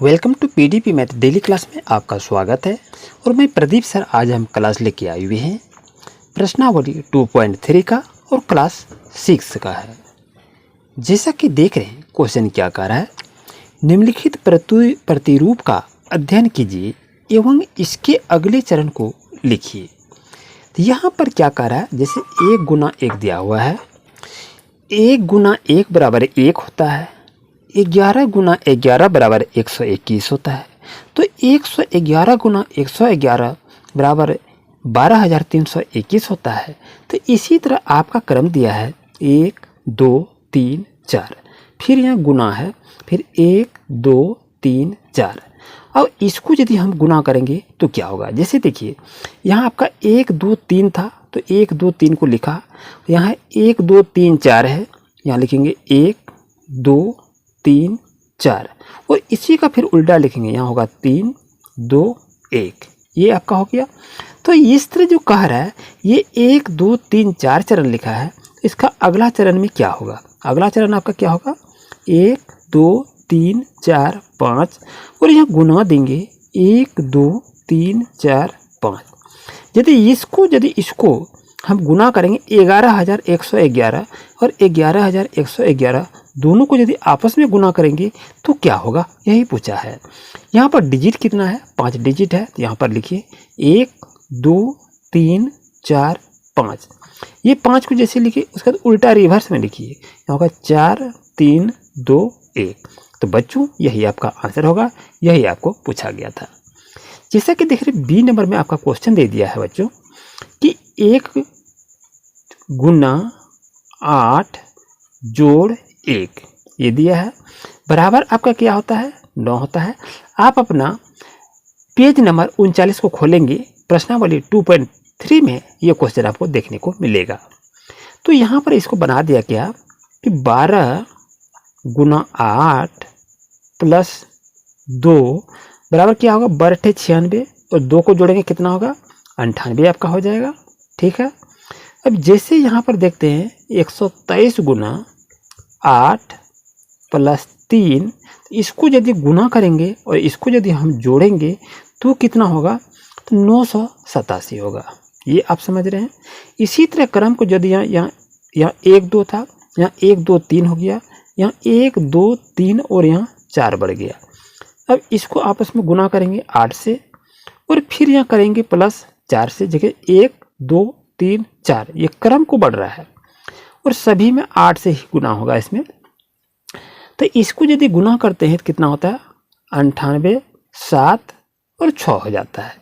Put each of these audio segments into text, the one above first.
Welcome to PDP math daily class में आपका स्वागत है। और मैं प्रदीप सर आज हम क्लास लेके आए हुए हैं प्रश्नावली 2.3 का और क्लास 6 का है। जैसा कि देख रहे हैं क्वेश्चन क्या कह रहा है, निम्नलिखित प्रतिरूप का अध्ययन कीजिए एवं इसके अगले चरण को लिखिए। तो यहाँ पर क्या कह रहा है, जैसे 1 गुना 1 दिया हुआ है, 1 गुना 1 बराबर 1 होता है, 11 गुना 11 बराबर 121 होता है। तो 111 गुना 111 बराबर 12,321 होता है। तो इसी तरह आपका क्रम दिया है 1 2 3 4, फिर यहाँ गुना है, फिर 1 2 3 4। अब इसको यदि हम गुना करेंगे तो क्या होगा, जैसे देखिए यहाँ आपका 1 2 3 था, तो 1 2 3 को लिखा, यहाँ 1 2 3 4 है, यहाँ लिखेंगे 1 2 3 4, और इसी का फिर उल्टा लिखेंगे, यहाँ होगा 3 2 1, ये आपका हो गया। तो इस तरह जो कह रहा है ये 1 2 3 4 चरण लिखा है, इसका अगला चरण में क्या होगा, अगला चरण आपका क्या होगा 1 2 3 4 5, और यहाँ गुना देंगे 1 2 3 4 5। यदि इसको हम गुना करेंगे 11,111 और 11,111 दोनों को यदि आपस में गुना करेंगे तो क्या होगा, यही पूछा है। यहाँ पर डिजिट कितना है, 5 डिजिट है, तो यहाँ पर लिखिए 1 2 3 4 5। ये 5 को जैसे लिखिए उसका उल्टा रिवर्स में लिखिए, यहाँ होगा 4 3 2 1। तो बच्चों यही आपका आंसर होगा, यही आपको पूछा गया था। जैसा कि देख रहे बी नंबर में आपका क्वेश्चन दे दिया है बच्चों कि 1 गुना 8 जोड़ 1 ये दिया है, बराबर आपका क्या होता है 9 होता है। आप अपना पेज नंबर 39 को खोलेंगे, प्रश्नावली 2.3 में ये क्वेश्चन आपको देखने को मिलेगा। तो यहाँ पर इसको बना दिया गया कि 12 गुना 8 प्लस 2 बराबर क्या होगा 12 96, और 2 को जोड़ेंगे कितना होगा 98 आपका हो जाएगा। ठीक है, अब जैसे यहाँ पर देखते हैं 123 गुना 8 प्लस 3, इसको यदि गुना करेंगे और इसको यदि हम जोड़ेंगे तो कितना होगा, तो 987 होगा। ये आप समझ रहे हैं। इसी तरह क्रम को यदि यहाँ 1 2 था, यहाँ 1 2 3 हो गया, यहाँ 1 2 3 और यहाँ 4 बढ़ गया। अब इसको आपस में गुना करेंगे 8 से, और फिर यहाँ करेंगे प्लस 4 से, जगह 1 2 3 4, ये क्रम को बढ़ रहा है और सभी में 8 से ही गुना होगा इसमें। तो इसको यदि गुना करते हैं तो कितना होता है 98 7 और 6 हो जाता है।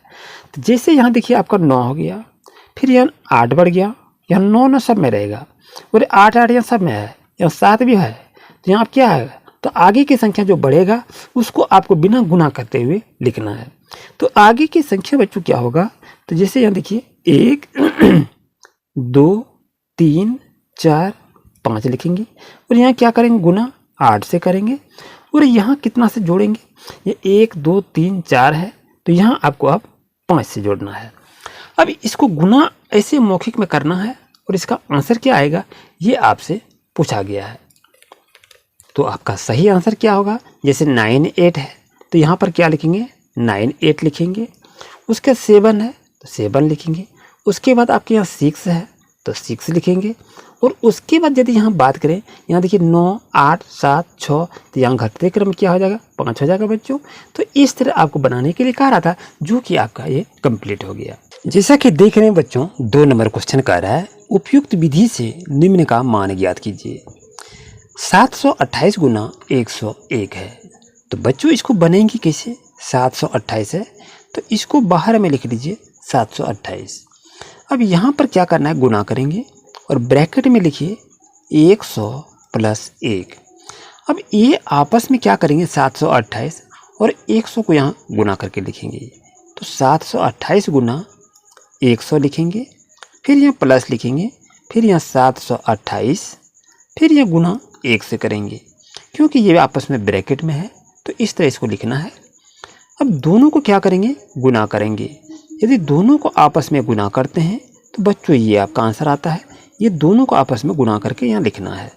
तो जैसे यहाँ देखिए आपका 9 हो गया, फिर यहाँ 8 बढ़ गया, यहाँ 9 ना सब में रहेगा, और 8 8 यहाँ सब में है, यहाँ 7 भी है, तो यहाँ क्या है, तो आगे की संख्या जो बढ़ेगा उसको आपको बिना गुना करते हुए लिखना है। तो आगे की संख्या बच्चों क्या होगा, तो जैसे यहाँ देखिए 1 2 3 4 5 लिखेंगे, और यहाँ क्या करेंगे गुना 8 से करेंगे, और यहाँ कितना से जोड़ेंगे, ये 1 2 3 4 है, तो यहाँ आपको अब 5 से जोड़ना है। अब इसको गुना ऐसे मौखिक में करना है, और इसका आंसर क्या आएगा ये आपसे पूछा गया है। तो आपका सही आंसर क्या होगा, जैसे 9 8 है तो यहाँ पर क्या लिखेंगे 9 8 लिखेंगे, उसके 7 है तो 7 लिखेंगे, उसके बाद आपके यहाँ 6 है तो 6 लिखेंगे, और उसके बाद यदि यहाँ बात करें, यहाँ देखिए 9 8 7 6, तो यहाँ घटते क्रम क्या हो जाएगा 5 हो जाएगा बच्चों। तो इस तरह आपको बनाने के लिए कहा रहा था, जो कि आपका ये कंप्लीट हो गया। जैसा कि देख रहे हैं बच्चों 2 नंबर क्वेश्चन कह रहा है, उपयुक्त विधि से निम्न का मान ज्ञात कीजिए। 728 गुना 101 है, तो बच्चों इसको बनेंगे कैसे, 728 है तो इसको बाहर में लिख लीजिए 728। अब यहाँ पर क्या करना है, गुना करेंगे और ब्रैकेट में लिखिए 100 प्लस 1। अब ये आपस में क्या करेंगे 728 और 100 को यहाँ गुना करके लिखेंगे, तो 728 गुना 100 लिखेंगे, फिर यहाँ प्लस लिखेंगे, फिर यहाँ 728, फिर यहाँ गुना 1 से करेंगे, क्योंकि ये आपस में ब्रैकेट में है तो इस तरह इसको लिखना है। अब दोनों को क्या करेंगे गुना करेंगे, यदि दोनों को आपस में गुना करते हैं तो बच्चों ये आपका आंसर आता है। ये दोनों को आपस में गुना करके यहाँ लिखना है।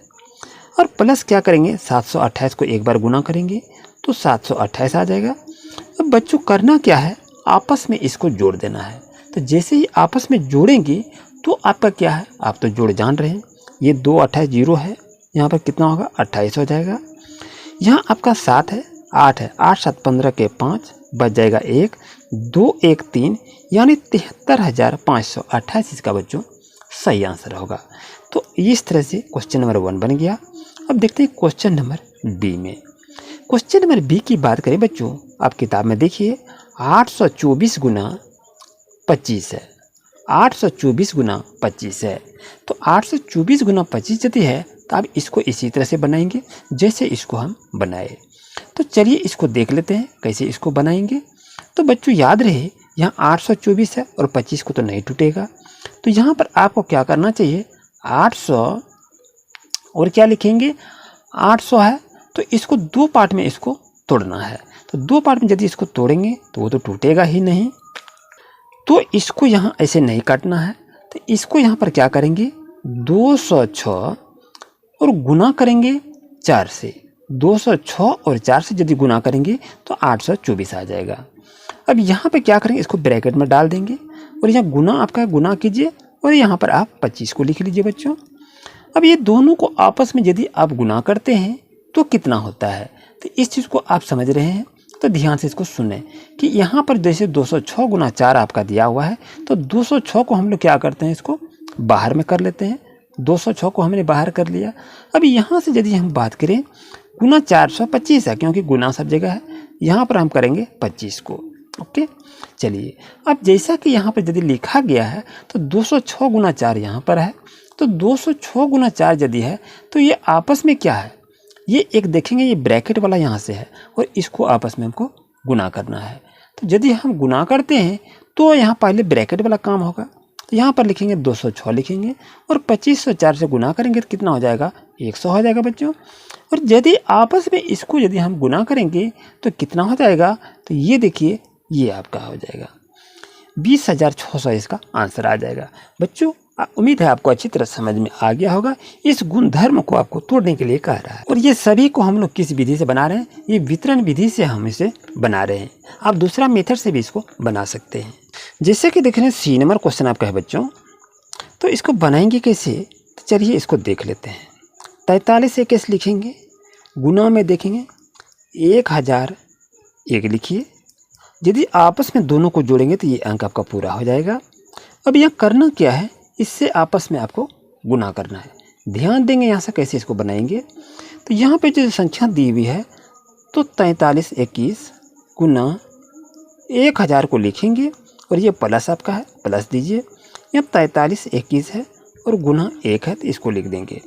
और प्लस क्या करेंगे 728 को एक बार गुना करेंगे तो 728 आ जाएगा। अब बच्चों करना क्या है, आपस में इसको जोड़ देना है। तो जैसे ही आपस में जोड़ेंगे तो आपका क्या है, आप तो जोड़ जान रहे हैं, ये 2 28 0 है, यहाँ पर कितना होगा 28 हो जाएगा। यहाँ आपका 7 है, 8 है, 8 7 15 के 5 बच जाएगा 1, 2 1 3 यानी 73,528 इसका बच्चों सही आंसर होगा। तो इस तरह से क्वेश्चन नंबर 1 बन गया। अब देखते हैं क्वेश्चन नंबर बी में। क्वेश्चन नंबर बी की बात करें बच्चों, आप किताब में देखिए 824 गुना 25 है, 824 गुना 25 है। तो 824 गुना 25 यदि है तो आप इसको इसी तरह से बनाएंगे जैसे इसको हम बनाए। तो चलिए इसको देख लेते हैं कैसे इसको बनाएंगे। तो बच्चों याद रहे यहाँ 824 है और 25 को तो नहीं टूटेगा, तो यहाँ पर आपको क्या करना चाहिए, 800 और क्या लिखेंगे 800 है तो इसको 2 पार्ट में इसको तोड़ना है। तो 2 पार्ट में यदि इसको तोड़ेंगे तो वो तो टूटेगा ही नहीं। तो इसको यहाँ ऐसे नहीं काटना है, तो इसको यहाँ पर क्या करेंगे 206 और गुना करेंगे 4 से। 206 और 4 से यदि गुना करेंगे तो 824 आ जाएगा। अब यहाँ पे क्या करेंगे, इसको ब्रैकेट में डाल देंगे और यहाँ गुना आपका गुना कीजिए और यहाँ पर आप 25 को लिख लीजिए बच्चों। अब ये दोनों को आपस में यदि आप गुना करते हैं तो कितना होता है, तो इस चीज़ को आप समझ रहे हैं तो ध्यान से इसको सुने कि यहाँ पर जैसे 206 गुना 4 आपका दिया हुआ है, तो 206 को हम लोग क्या करते हैं, इसको बाहर में कर लेते हैं। 206 को हमने बाहर कर लिया। अब यहाँ से यदि हम बात करें गुना 425 है, क्योंकि गुना सब जगह है, यहाँ पर हम करेंगे 25 को। ओके चलिए, अब जैसा कि यहाँ पर यदि लिखा गया है तो 206 गुना 4 यहाँ पर है, तो 206 गुना 4 यदि है तो ये आपस में क्या है, ये एक देखेंगे ये ब्रैकेट वाला यहाँ से है और इसको आपस में हमको गुना करना है। तो यदि हम गुना करते हैं तो यहाँ पहले ब्रैकेट वाला काम होगा, तो यहाँ पर लिखेंगे 206 लिखेंगे और 2504 से गुना करेंगे तो कितना हो जाएगा 100 हो जाएगा बच्चों। और यदि आपस में इसको यदि हम गुना करेंगे तो कितना हो जाएगा, तो ये देखिए ये आपका हो जाएगा 20,600 इसका आंसर आ जाएगा। बच्चों उम्मीद है आपको अच्छी तरह समझ में आ गया होगा। इस गुणधर्म को आपको तोड़ने के लिए कह रहा है और ये सभी को हम लोग किस विधि से बना रहे हैं, ये वितरण विधि से हम इसे बना रहे हैं। आप दूसरा मेथड से भी इसको बना सकते हैं। जैसे कि देख रहे हैं सी नंबर क्वेश्चन आपका है बच्चों, तो इसको बनाएंगे कैसे, तो चलिए इसको देख लेते हैं। 43 से कैसे लिखेंगे, गुना में देखेंगे 1001 लिखिए, यदि आपस में दोनों को जोड़ेंगे तो ये अंक आपका पूरा हो जाएगा। अब यहाँ करना क्या है, इससे आपस में आपको गुना करना है। ध्यान देंगे यहाँ से कैसे इसको बनाएंगे। तो यहाँ पे जो संख्या दी हुई है तो 43 21 गुना 1000 को लिखेंगे और ये प्लस आपका है, प्लस दीजिए। यहाँ 43 21 है और गुना 1 है तो इसको लिख देंगे।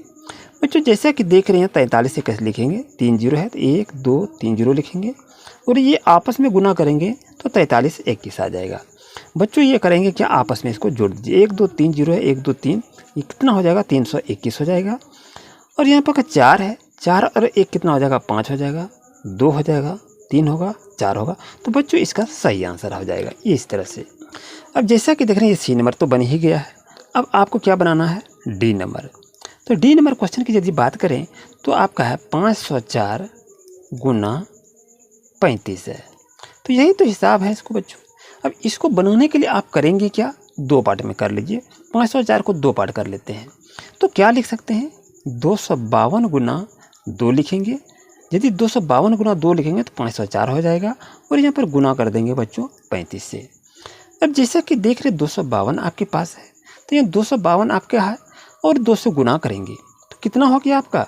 बच्चों जैसा कि देख रहे हैं 43 से कैसे लिखेंगे, 3 0 है तो 1 2 3 0 लिखेंगे और ये आपस में गुना करेंगे तो 43 21 आ जाएगा। बच्चों ये करेंगे क्या, आपस में इसको जोड़ दीजिए। 1 2 3 0 है, 1 2 3, ये कितना हो जाएगा 321 हो जाएगा। और यहाँ पर 4 है, 4 और 1 कितना हो जाएगा 5 हो जाएगा, 2 हो जाएगा, 3 होगा, 4 होगा। तो बच्चों इसका सही आंसर हो जाएगा ये इस तरह से। अब जैसा कि देख रहे हैं ये सी नंबर तो बन ही गया है। अब आपको क्या बनाना है, डी नंबर। तो डी नंबर क्वेश्चन की यदि बात करें तो आपका है 504 गुना 35 है। तो यही तो हिसाब है इसको बच्चों। अब इसको बनाने के लिए आप करेंगे क्या, 2 पार्ट में कर लीजिए। 504 को 2 पार्ट कर लेते हैं तो क्या लिख सकते हैं, 252 गुना 2 लिखेंगे। यदि 252 गुना 2 लिखेंगे तो 504 हो जाएगा और यहाँ पर गुना कर देंगे बच्चों 35 से। अब जैसा कि देख रहे 252 आपके पास है तो यहाँ 252 आपका है और 2 से गुना करेंगे तो कितना हो गया आपका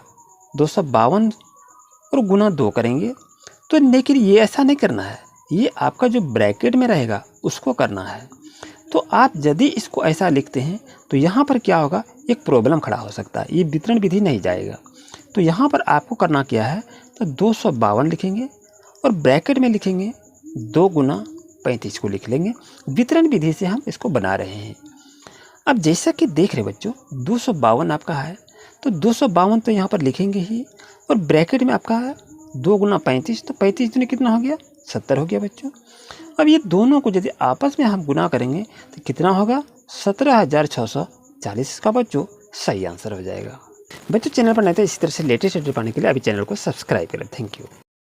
252 और गुना 2 करेंगे। तो लेकिन ये ऐसा नहीं करना है, ये आपका जो ब्रैकेट में रहेगा उसको करना है। तो आप यदि इसको ऐसा लिखते हैं तो यहाँ पर क्या होगा, एक प्रॉब्लम खड़ा हो सकता है, ये वितरण विधि नहीं जाएगा। तो यहाँ पर आपको करना क्या है, तो 252 लिखेंगे और ब्रैकेट में लिखेंगे 2 गुना 35 को लिख लेंगे। वितरण विधि से हम इसको बना रहे हैं। अब जैसा कि देख रहे बच्चों 252 आपका है तो 252 तो यहाँ पर लिखेंगे ही और ब्रैकेट में आपका है 2 गुना 35, तो 35 में कितना हो गया 70 हो गया बच्चों। अब ये दोनों को यदि आपस में हम गुना करेंगे तो कितना होगा 17,640 का बच्चों सही आंसर हो जाएगा। बच्चों चैनल पर नए थे इसी तरह से लेटेस्ट अपडेट पाने के लिए अभी चैनल को सब्सक्राइब करें। Thank you.